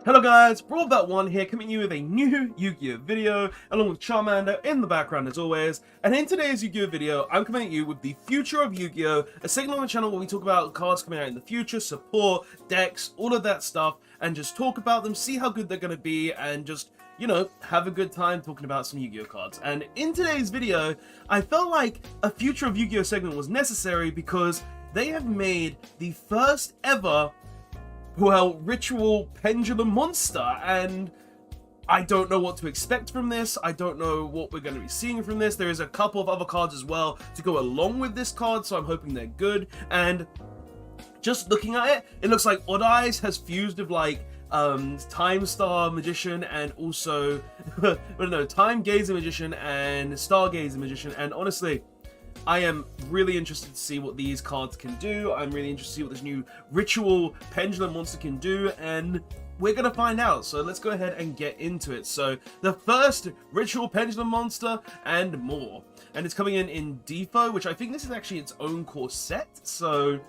Hello guys, Brawl1 here, coming to you with a new Yu-Gi-Oh video, along with Charmander in the background as always. And in today's Yu-Gi-Oh video, I'm coming at you with the future of Yu-Gi-Oh, a segment on the channel where we talk about cards coming out in the future, support, decks, all of that stuff, and just talk about them, see how good they're going to be, and just, you know, have a good time talking about some Yu-Gi-Oh cards. And in today's video, I felt like a future of Yu-Gi-Oh segment was necessary because they have made the first ever ritual pendulum monster, and I don't know what to expect from this. I don't know what we're going to be seeing from this. There is a couple of other cards as well to go along with this card, so I'm hoping they're good. And just looking at it, it looks like Odd Eyes has fused with like Time Star Magician and also Time Gazer Magician and Stargazer Magician, and honestly, I am really interested to see what these cards can do. I'm really interested to see what this new Ritual Pendulum Monster can do, and we're going to find out. So let's go ahead and get into it. So the first Ritual Pendulum Monster and more. And it's coming in Defo, which I think this is actually its own core set. So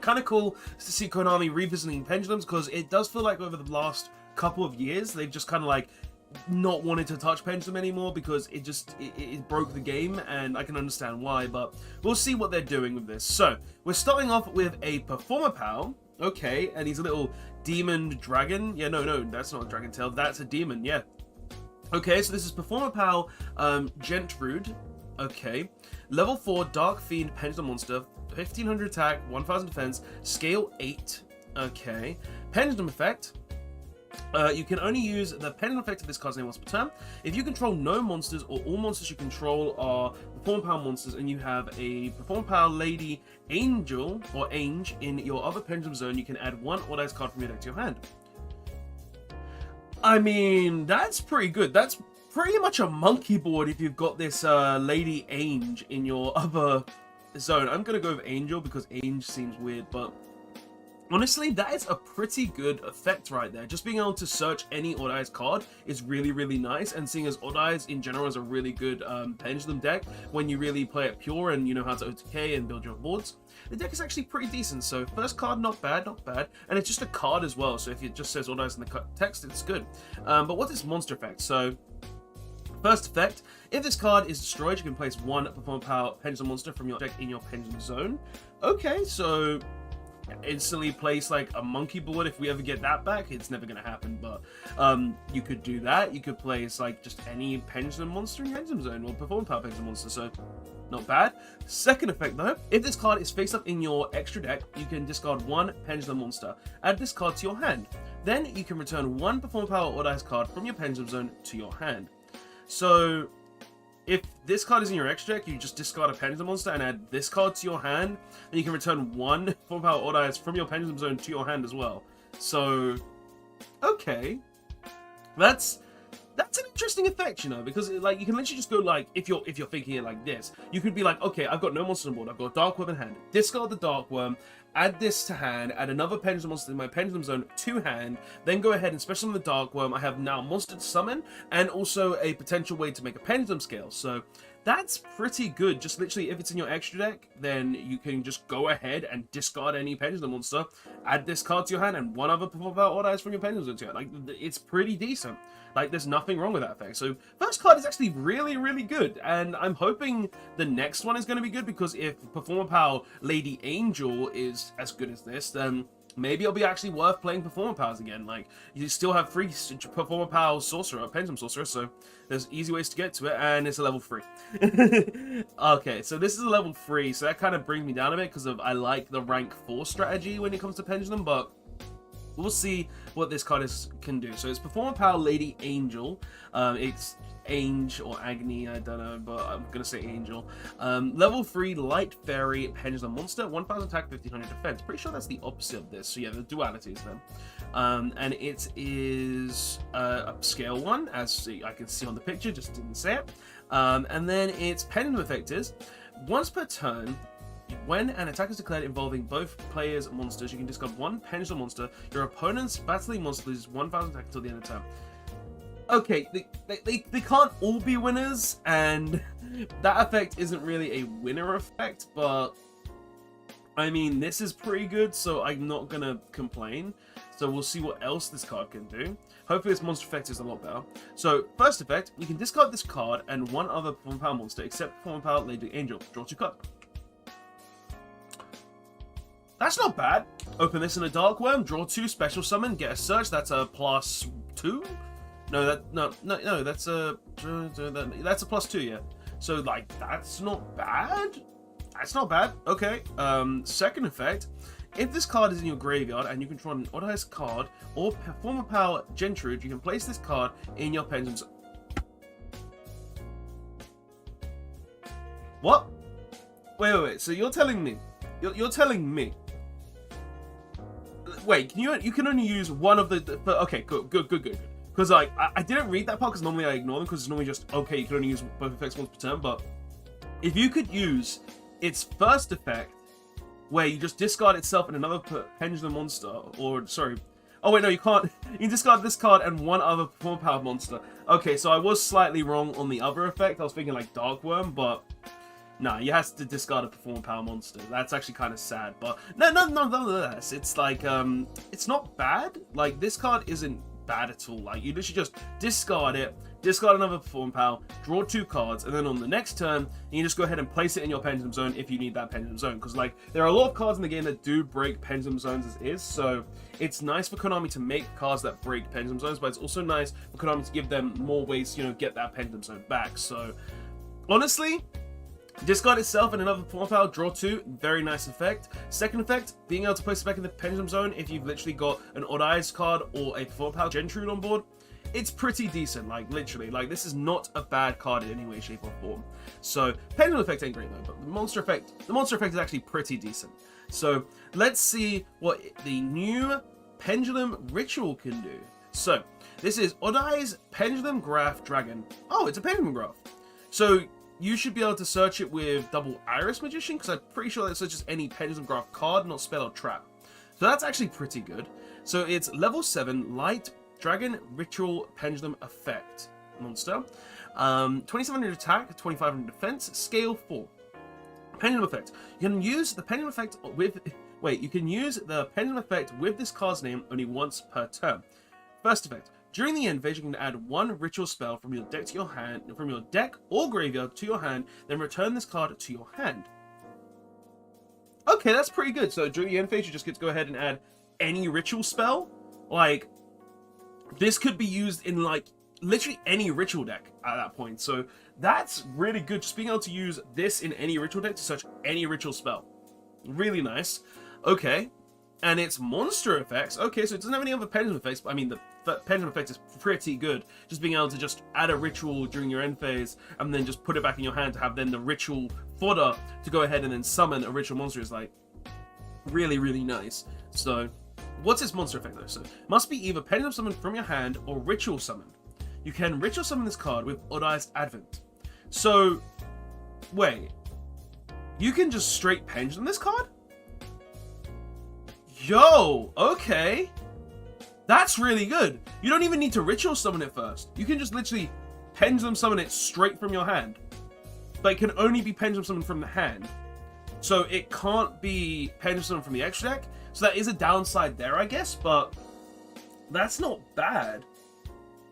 kind of cool to see Konami revisiting pendulums, because it does feel like over the last couple of years, they've just kind of like not wanted to touch pendulum anymore because it broke the game, and I can understand why, but we'll see what they're doing with this. So we're starting off with a Performapal, okay, and he's a little demon dragon. Yeah, no, that's not a dragon tail, that's a demon. Yeah, okay, so this is Performapal Gentrude. Okay, level 4 Dark Fiend Pendulum Monster, 1500 attack, 1000 defense, scale 8. Okay, pendulum effect. You can only use the pendulum effect of this card's name once per turn. If you control no monsters, or all monsters you control are Performapal monsters, and you have a Performapal Lady Angel or Ange in your other pendulum zone, you can add one Odd Eyes card from your deck to your hand. I mean, that's pretty good. That's pretty much a monkey board if you've got this Lady Ange in your other zone. I'm gonna go with Angel because Ange seems weird, but honestly, that is a pretty good effect right there. Just being able to search any Odd Eyes card is really, really nice, and seeing as Odd Eyes in general is a really good pendulum deck when you really play it pure and you know how to OTK and build your boards. The deck is actually pretty decent, so first card, not bad, and it's just a card as well, so if it just says Odd Eyes in the text, it's good. But what is monster effect? So first effect, if this card is destroyed, you can place one Performapal Pendulum Monster from your deck in your pendulum zone. Okay, so instantly place like a monkey board. If we ever get that back, it's never going to happen, but you could do that. You could place like just any pendulum monster in your pendulum zone, or Performapal pendulum monster, so not bad. Second effect though, if this card is face up in your extra deck, you can discard one pendulum monster, add this card to your hand, then you can return one Performapal Odd Eyes card from your pendulum zone to your hand. So if this card is in your extra deck, you just discard a pendulum monster and add this card to your hand, and you can return one Performapal Odd Eyes from your pendulum zone to your hand as well. So, okay, that's an interesting effect, you know, because like you can literally just go like, if you're thinking it like this, you could be like, okay, I've got no monster on board, I've got a Dark Worm in hand, discard the Dark Worm, add this to hand, add another pendulum monster in my pendulum zone to hand, then go ahead and special on the Dark Worm. I have now monster to summon, and also a potential way to make a pendulum scale. So that's pretty good. Just literally, if it's in your extra deck, then you can just go ahead and discard any pendulum monster, add this card to your hand, and one other Performapal Odd Eyes from your pendulum zone to your hand. Like, it's pretty decent. Like, there's nothing wrong with that effect. So first card is actually really, really good, and I'm hoping the next one is going to be good, because if Performapal Lady Angel is as good as this, then maybe it'll be actually worth playing Performapals again. Like, you still have free Performapal Sorcerer, Pendulum Sorcerer, so there's easy ways to get to it, and it's a level 3. Okay, so this is a level 3, so that kind of brings me down a bit, because I like the rank 4 strategy when it comes to Pendulum, but we'll see what this card can do. So it's Performapal Lady Angel. It's Ange or Agni, I don't know, but I'm gonna say Angel. Level 3 Light Fairy Pendulum Monster, 1000 attack, 1500 defense. Pretty sure that's the opposite of this. So yeah, the dualities then. And it is a scale 1, as I can see on the picture, just didn't say it. And then its pendulum effect is once per turn, when an attack is declared involving both players' monsters, you can discard one pendulum monster. Your opponent's battling monster loses 1000 attack until the end of the turn. Okay, they can't all be winners, and that effect isn't really a winner effect, but I mean, this is pretty good, so I'm not gonna complain. So we'll see what else this card can do. Hopefully this monster effect is a lot better. So first effect, you can discard this card and one other Performapal monster except Performapal Lady Angel. Draw 2 cards. That's not bad. Open this in a Dark Worm, draw 2, special summon, get a search. That's a +2. No, that's a +2. Yeah. So like that's not bad. That's not bad. Okay. Second effect. If this card is in your graveyard and you control an oddized card or Performapal Gentrude, you can place this card in your Pendulum Zone. What? Wait. So you're telling me? You're telling me? Wait, you can only use one of the. Okay, good. Because like I didn't read that part because normally I ignore them because it's normally just okay. You can only use both effects once per turn. But if you could use its first effect, where you just discard itself and another Pendulum monster, or sorry, oh wait, no, you can't. You can discard this card and one other Performapal monster. Okay, so I was slightly wrong on the other effect. I was thinking like Dark Worm, but nah, you have to discard a Performapal monster. That's actually kind of sad, but nonetheless, it's like it's not bad. Like this card isn't bad at all. Like you literally just discard it. Discard another Performapal, draw 2 cards, and then on the next turn, you can just go ahead and place it in your Pendulum Zone if you need that Pendulum Zone. Because like there are a lot of cards in the game that do break Pendulum Zones as is, so it's nice for Konami to make cards that break Pendulum Zones, but it's also nice for Konami to give them more ways to, get that Pendulum Zone back. So honestly, discard itself and another Performapal, draw 2, very nice effect. Second effect, being able to place it back in the Pendulum Zone if you've literally got an Odd Eyes card or a Performapal Gentrude on board. It's pretty decent, like literally, like this is not a bad card in any way, shape, or form. So Pendulum effect ain't great though, but the monster effect is actually pretty decent. So let's see what the new Pendulum Ritual can do. So this is Odd Eyes Pendulum Graph Dragon. Oh, it's a Pendulum Graph. So you should be able to search it with Double Iris Magician, because I'm pretty sure that searches any Pendulum Graph card, not spell or trap. So that's actually pretty good. So it's level 7 Light Dragon Ritual Pendulum Effect monster. 2700 attack, 2500 defense, scale 4. Pendulum Effect. You can use the Pendulum Effect with... Wait, you can use the Pendulum Effect with this card's name only once per turn. First effect. During the end phase, you can add 1 ritual spell from your deck to your hand, from your deck or graveyard to your hand, then return this card to your hand. Okay, that's pretty good. So during the end phase, you just get to go ahead and add any ritual spell. Like, this could be used in like literally any ritual deck at that point. So that's really good. Just being able to use this in any ritual deck to search any ritual spell. Really nice. Okay. And its monster effects. Okay, so it doesn't have any other pendulum effects, but I mean, the pendulum effect is pretty good. Just being able to just add a ritual during your end phase and then just put it back in your hand to have then the ritual fodder to go ahead and then summon a ritual monster is like really, really nice. So what's its monster effect though? So must be either pendulum summoned from your hand or ritual summoned. You can ritual summon this card with Odd Eyes Advent. So wait, you can just straight pendulum this card? Yo, okay. That's really good. You don't even need to ritual summon it first. You can just literally pendulum summon it straight from your hand. But it can only be pendulum summoned from the hand. So it can't be pendulum summoned from the extra deck. So that is a downside there, I guess, but that's not bad.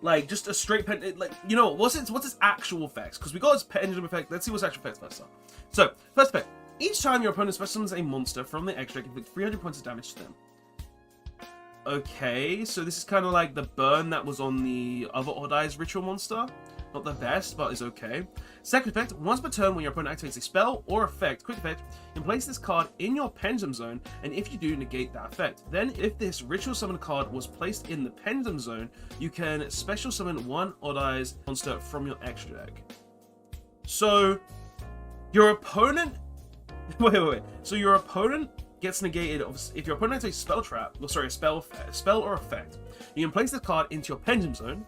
Like, just a straight pendulum, like, you know, what's its actual effects? Because we got its pendulum effect. Let's see what's actual effects first. So, first effect. Each time your opponent special summons a monster from the extra deck, inflict 300 points of damage to them. Okay, so this is kind of like the burn that was on the other Odd Eyes ritual monster. Not the best, but is okay. Second effect, once per turn when your opponent activates a spell or effect, quick effect, you can place this card in your Pendulum Zone, and if you do, negate that effect. Then, if this ritual summon card was placed in the Pendulum Zone, you can special summon one Odd Eyes monster from your extra deck. So, your opponent... Wait. So your opponent gets negated if your opponent has a spell trap, or sorry, a spell or effect. You can place this card into your Pendulum Zone,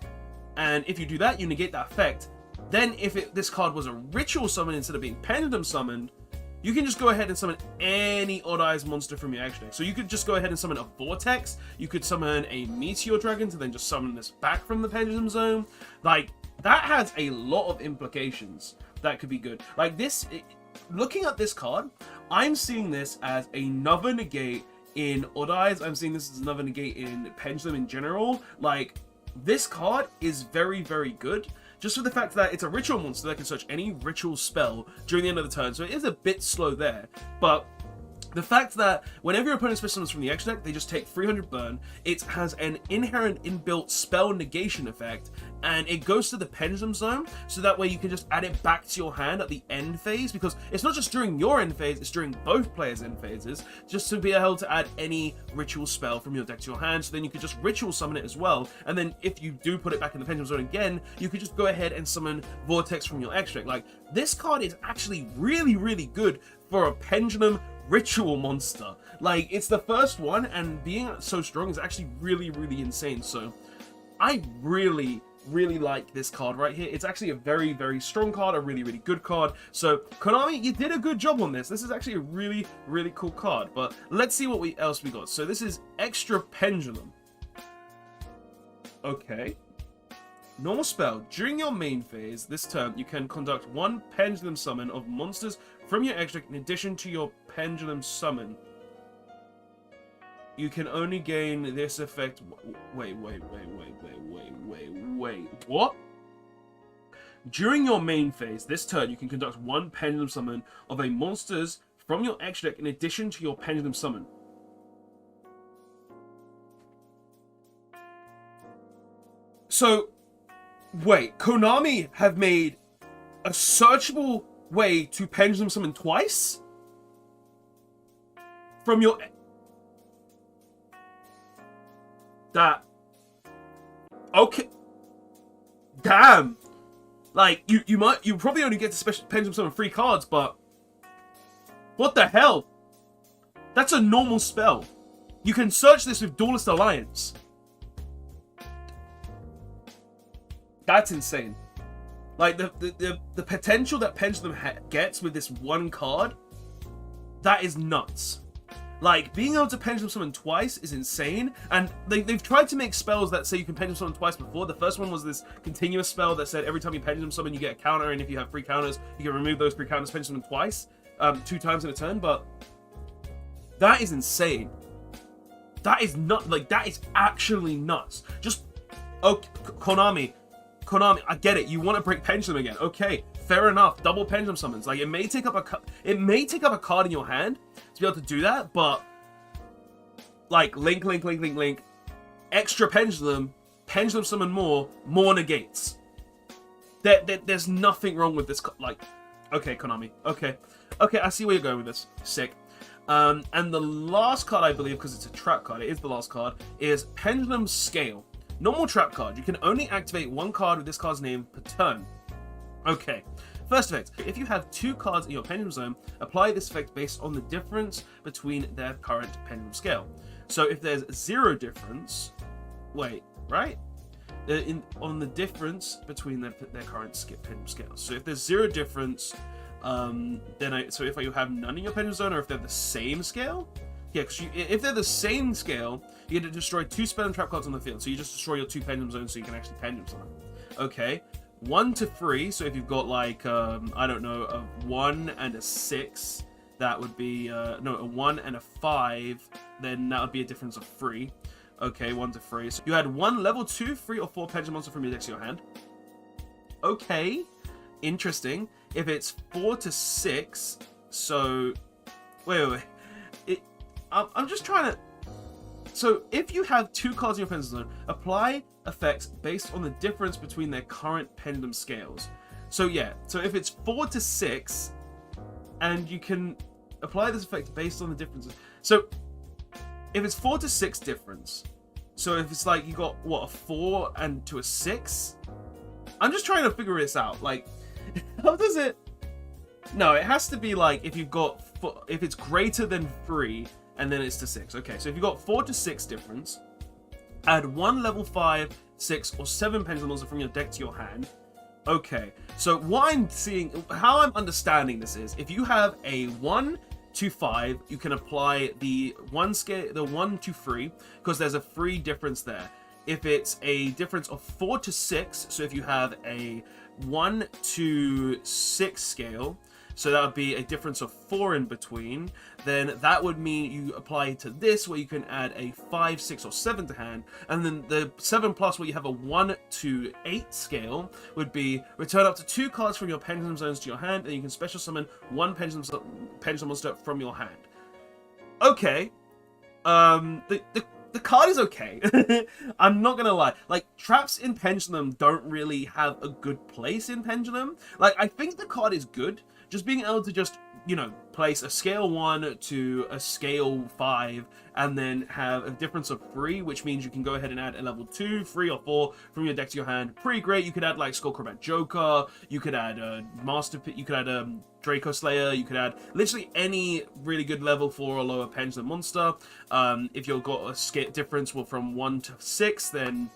and if you do that, you negate that effect. Then, if this card was a ritual summon instead of being pendulum summoned, you can just go ahead and summon any Odd Eyes monster from your extra deck. So you could just go ahead and summon a Vortex. You could summon a Meteor Dragon to then just summon this back from the Pendulum Zone. Like, that has a lot of implications that could be good. Like this. Looking at this card, I'm seeing this as another negate in Odd Eyes. I'm seeing this as another negate in Pendulum in general. Like, this card is very, very good. Just for the fact that it's a ritual monster that can search any ritual spell during the end of the turn. So it is a bit slow there. But the fact that whenever your opponent special summons from the extra deck, they just take 300 burn. It has an inherent inbuilt spell negation effect, and it goes to the Pendulum Zone, so that way you can just add it back to your hand at the end phase, because it's not just during your end phase, it's during both players' end phases, just to be able to add any ritual spell from your deck to your hand, so then you could just ritual summon it as well, and then if you do put it back in the Pendulum Zone again, you could just go ahead and summon Vortex from your extra deck. Like, this card is actually really, really good for a Pendulum ritual monster. Like, it's the first one, and being so strong is actually really, really insane. So I really like this card right here. It's actually a very, very strong card, a really, really good card. So Konami, you did a good job on this. This is actually a really, really cool card. But let's see what else we got. So this is Extra Pendulum. Okay. Normal spell. During your main phase this turn, you can conduct one Pendulum summon of monsters from your extra deck in addition to your Pendulum summon. You can only gain this effect. Wait. What? During your main phase this turn, you can conduct one Pendulum summon of a monsters from your extra deck in addition to your Pendulum summon. So, wait, Konami have made a searchable way to Pendulum summon twice? From your... That... Okay. Damn. Like, you probably only get to special Pendulum summon 3 cards, but... What the hell? That's a normal spell. You can search this with Duelist Alliance. That's insane. Like, the potential that Pendulum gets with this one card, that is nuts. Like, being able to Pendulum Summon twice is insane, and they've tried to make spells that say you can Pendulum Summon twice before. The first one was this continuous spell that said every time you Pendulum Summon, you get a counter, and if you have 3 counters, you can remove those 3 counters, Pendulum Summon twice, 2 times in a turn, but that is insane. That is that is actually nuts. Just, okay, Konami, I get it. You want to break Pendulum again. Okay, fair enough. Double Pendulum summons. Like, it may take up a card in your hand to be able to do that, but like link. Extra Pendulum summon more negates. There's nothing wrong with this. Like, okay, Konami. Okay, I see where you're going with this. Sick. And the last card, I believe, because it's a trap card, it is the last card, is Pendulum Scale. Normal trap card. You can only activate 1 card with this card's name per turn. Okay. First effect. If you have 2 cards in your Pendulum Zone, apply this effect based on the difference between their current Pendulum Scale. So if there's 0 difference... Wait, right? On the difference between their current Pendulum Scale. So if there's 0 difference, so if you have none in your Pendulum Zone, or if they're the same scale... Yeah, because if they're the same scale, you get to destroy 2 spell and trap cards on the field. So you just destroy your 2 Pendulum Zones so you can actually Pendulum Summon. Okay. 1 to 3, so if you've got like, I don't know, a 1 and a 6, that would be, no, a 1 and a 5, then that would be a difference of 3. Okay, 1 to 3. So you had 1 level 2, 3, or 4 Pendulum Monster from your deck to your hand. Okay. Interesting. If it's 4 to 6, so... Wait. I'm just trying to... So, if you have 2 cards in your Pendulum Zone, apply effects based on the difference between their current Pendulum Scales. So, yeah. So, if it's 4 to 6, and you can apply this effect based on the differences. So, if it's 4 to 6 difference, so if it's like you got, what, a 4 and to a 6? I'm just trying to figure this out. Like, how does it... No, it has to be like if you've got... If it's greater than 3... and then it's to 6. Okay, so if you've got 4 to 6 difference, add 1 level 5, 6, or 7 Pendulum Monster from your deck to your hand. Okay, so what I'm seeing, how I'm understanding this is, if you have a 1 to 5, you can apply the 1 to 3, because there's a 3 difference there. If it's a difference of 4 to 6, so if you have a 1 to 6 scale, so that would be a difference of 4 in between. Then that would mean you apply to this, where you can add a 5, 6, or 7 to hand. And then the 7 plus, where you have a 1 to 8 scale, would be return up to 2 cards from your Pendulum Zones to your hand, and you can special summon 1 Pendulum Monster from your hand. Okay. The card is okay. I'm not gonna lie. Like, traps in Pendulum don't really have a good place in Pendulum. Like, I think the card is good. Just being able to just, you know, place a scale 1 to a scale 5 and then have a difference of 3, which means you can go ahead and add a level 2, 3, or 4 from your deck to your hand. Pretty great. You could add like Skullcrobat Joker, you could add you could add Draco Slayer, you could add literally any really good level 4 or lower Pendulum monster. If you've got a scale difference from 1 to 6, then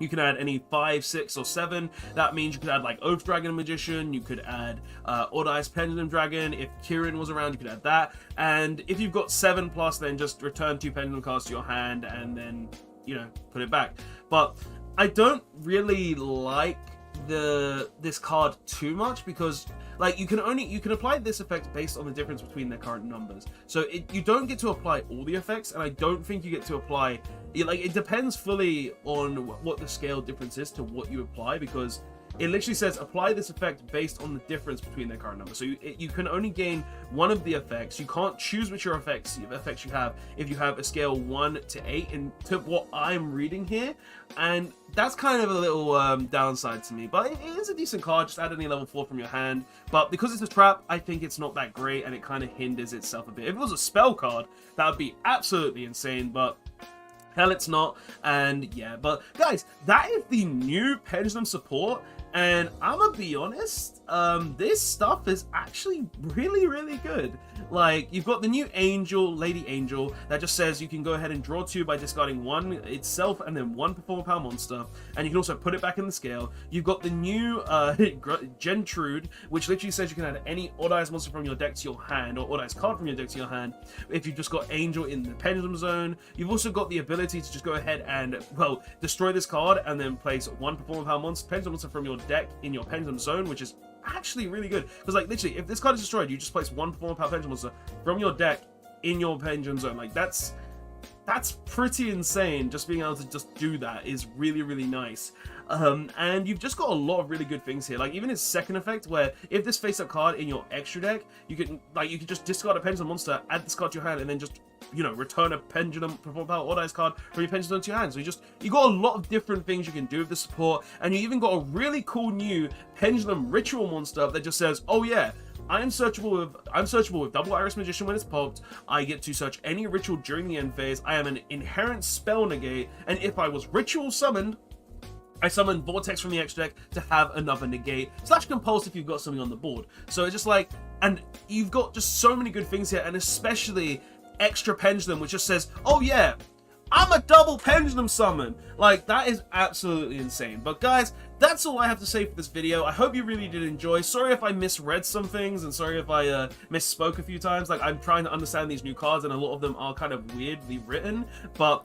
you can add any 5, 6, or 7. That means you could add like Oath Dragon Magician, you could add Odd Eyes Pendulum Dragon. If Kirin was around, you could add that. And if you've got 7 plus, then just return 2 Pendulum cards to your hand and then, you know, put it back. But I don't really like this card too much, because like you can apply this effect based on the difference between their current numbers. So you don't get to apply all the effects, and I don't think you get to apply, like, it depends fully on what the scale difference is to what you apply, because it literally says apply this effect based on the difference between their current numbers. So you can only gain one of the effects. You can't choose which effects you have if you have a scale 1 to 8, and to what I'm reading here. And that's kind of a little downside to me. But it is a decent card. Just add any level 4 from your hand. But because it's a trap, I think it's not that great, and it kind of hinders itself a bit. If it was a spell card, that would be absolutely insane. But hell, it's not. And yeah, but guys, that is the new Pendulum support. And I'm gonna be honest, this stuff is actually really good. Like, you've got the new Angel, Lady Angel, that just says you can go ahead and draw 2 by discarding 1 itself and then 1 Performapal monster, and you can also put it back in the scale. You've got the new Gentrude, which literally says you can add any Odd Eyes monster from your deck to your hand, or Odd Eyes card from your deck to your hand, if you've just got Angel in the Pendulum Zone. You've also got the ability to just go ahead and, well, destroy this card and then place 1 Performapal monster, Pendulum monster from your deck in your Pendulum Zone, which is actually really good, because like literally if this card is destroyed, you just place 1 Performapal Pendulum monster from your deck in your Pendulum Zone. Like, that's pretty insane. Just being able to just do that is really nice. And you've just got a lot of really good things here. Like, even his second effect, where if this face-up card in your extra deck, you can just discard a Pendulum monster, add this card to your hand, and then just, you know, return a Pendulum Performapal Odd Eyes card from your Pendulum to your hand. So you got a lot of different things you can do with the support, and you even got a really cool new Pendulum Ritual monster that just says, oh yeah, I'm searchable with Double Iris Magician when it's popped. I get to search any ritual during the end phase. I am an inherent spell negate, and if I was ritual summoned, I summon Vortex from the extra deck to have another negate / compulse if you've got something on the board. So it's just like, and you've got just so many good things here, and especially extra Pendulum, which just says, oh yeah, I'm a double Pendulum summon. Like, that is absolutely insane. But guys, that's all I have to say for this video. I hope you really did enjoy. Sorry if I misread some things, and sorry if I misspoke a few times. Like, I'm trying to understand these new cards, and a lot of them are kind of weirdly written. But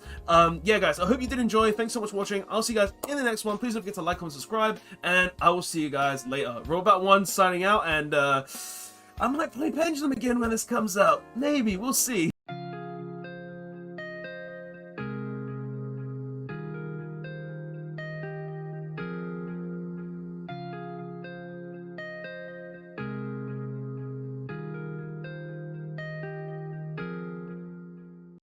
yeah, guys, I hope you did enjoy. Thanks so much for watching. I'll see you guys in the next one. Please don't forget to like, comment, subscribe, and I will see you guys later. Robot1 signing out, and I might play Pendulum again when this comes out. Maybe, we'll see.